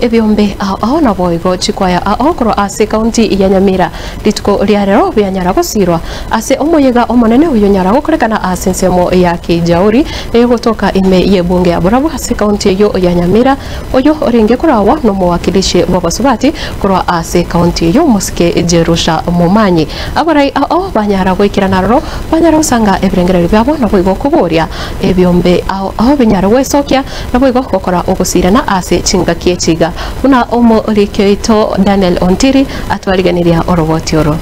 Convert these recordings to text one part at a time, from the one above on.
ebyombe aho naboigo chikwaya okoro ase county ya Nyamira litko liarero byanyara gusirwa ase omoyega omonene uyo nyara gukorekana ase nsemo ya Kijauri egotoka ime yebunge aburabu ase county yo ya Nyamira oyo oringe kurawa no muwakilishi wabasubati kurwa ase county yo Muske Jerusha Mumanyi abarai banyara gwikirana roro banyara usanga ebrengere byabo naboigo kuboria ebyombe aho binyara wesokya naboigo gukora ogusirana ase chinga kiechiga una omo rikeito Daniel Ontiri atwariganiria oroboti oro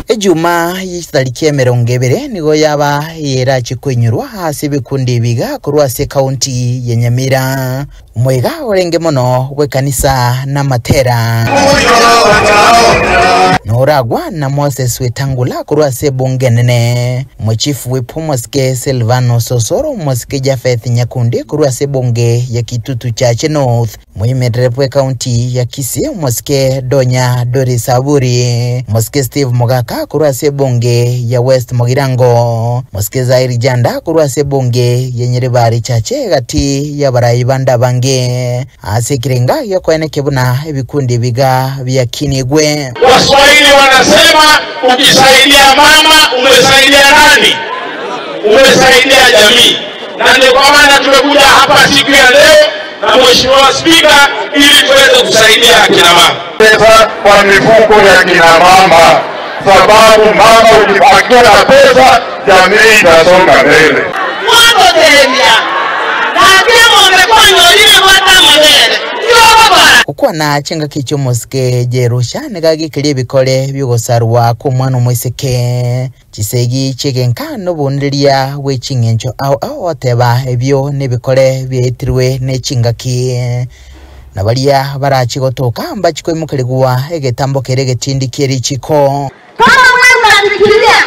Ejuma yithariki 20 nigo yaba yera chikwenyurwa hasi bikundi biga kurwa se county ya Nyamira mwega orenge mono we kanisa na matera noragwa na Moses Wetangula kurwa se bunge nene mchifu we Muske Silvano Sosoro Muske Jafeth Nyakundi kurwa se bunge ya Kitutu Chache North Muimedrepwe county ya Kisii Muske Donya Doris Aburi Muske Steve Mogaka kurwa se bunge ya West Mogirango Muske Zairi Janda kurwa se bunge ya Nyeribari Chache gati ya barayibanda bange ase kirenga ya kwene kebuna ebikundi biga bya Kinigwe. Waswahili wanasema ukisaidia mama umesaidia nani? Umesaidia jamii. Na ndio kwa maana tumekuja hapa siku ya leo na Mheshimiwa Spika ili tuweze kusaidia kina mama. Pesa kwa mifuko ya kina mama, sababu mama ukipakia na pesa jamii itasonga mbele. Mwanzo temia na kemo mmekono lile mwata mbele ukwa na chenga kicho Muske Jerusha negagi kili bikole byugosarwa ku mwana mwiseke chisegi chigenka no bundiria we chingencho au oteba ebyo nebikole byetirwe ne chingaki nabalia barachigotoka mbachiko imukeligwa egetambo kerege tindi kiri chiko kama mwana atikilia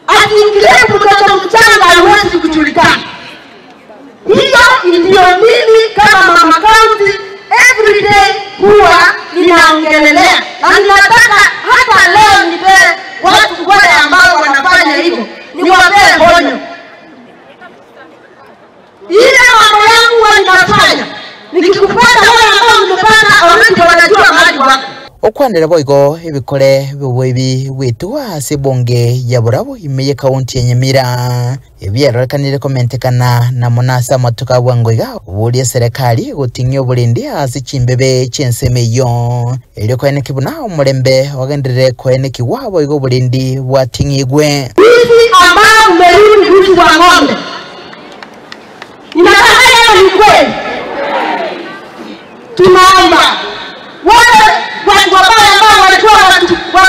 atikilia mtoto mchanga hawezi kujulikana. Hiyo ndio mimi kama mama county every day huwa ninaongelelea na ninataka hata leo nipe watu wale ambao wanafanya hivyo niwapee honyo. Ile mambo yangu wanafanya nikikupata wale ambao nimepata already wanajua mahali wako. Okwandera boigo ebikole bwebi wetuwa ase bunge ya Burabu imeye county ya Nyamira ebyerekanire komentekana na monasa matuka bwangoiga ubulie serikali gutinyo bulindi ase chimbebe chensemeyo elyo kwene kibuna omulembe wagendere kwene kiwabo igo bulindi bwatingigwe hizi ambao umerudi vitu wa ng'ombe ninataka ni kweli tunaomba wale watu ambao walikuwa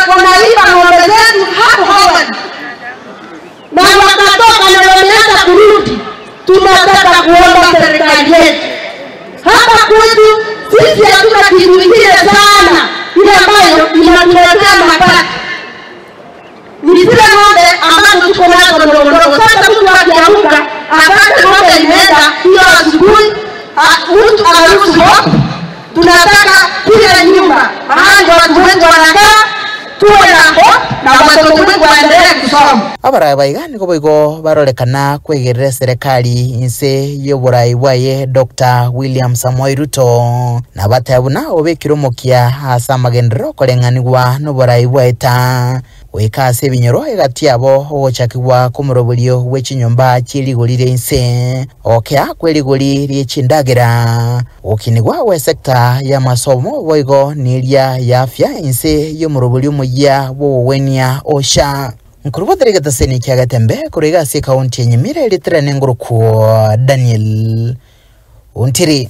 wanaiba ng'ombe zetu hapo hawani na wakatoka na wameanza kurudi. Tunataka kuomba serikali yetu hapa kwetu sisi hatuna kitu kingine sana ile ambayo inatuletea mapato ni zile ng'ombe ambazo tuko nazo ndogo ndogo. Sasa mtu akiamka akate ng'ombe imeenda hiyo asubuhi mtu anaruhusu hapo. Tunataka kila nyumba mahali watu wengi wanakaa tuwe na hope na watoto wengi waendelee kusoma. Abarayi baigani ko boigo barorekana kwegerera serikali inse y'oburayi bwaye Dr. William Samoei Ruto na batabuna obekiromokia hasa magendero kolenganirwa n'oburayi bwaeta wekase binyoro egati abo ogochakirwa kumurobulio w'ekinyomba kirigolire inse okya kwerigoli ry'echindagira okinigwa we sekta ya masomo boigo nilya ya afya inse y'omurobulio mujya wowenia osha nkuruboterega taseni kyagatembe kurega se county ya Nyamira litrane nguruko Daniel Ontiri.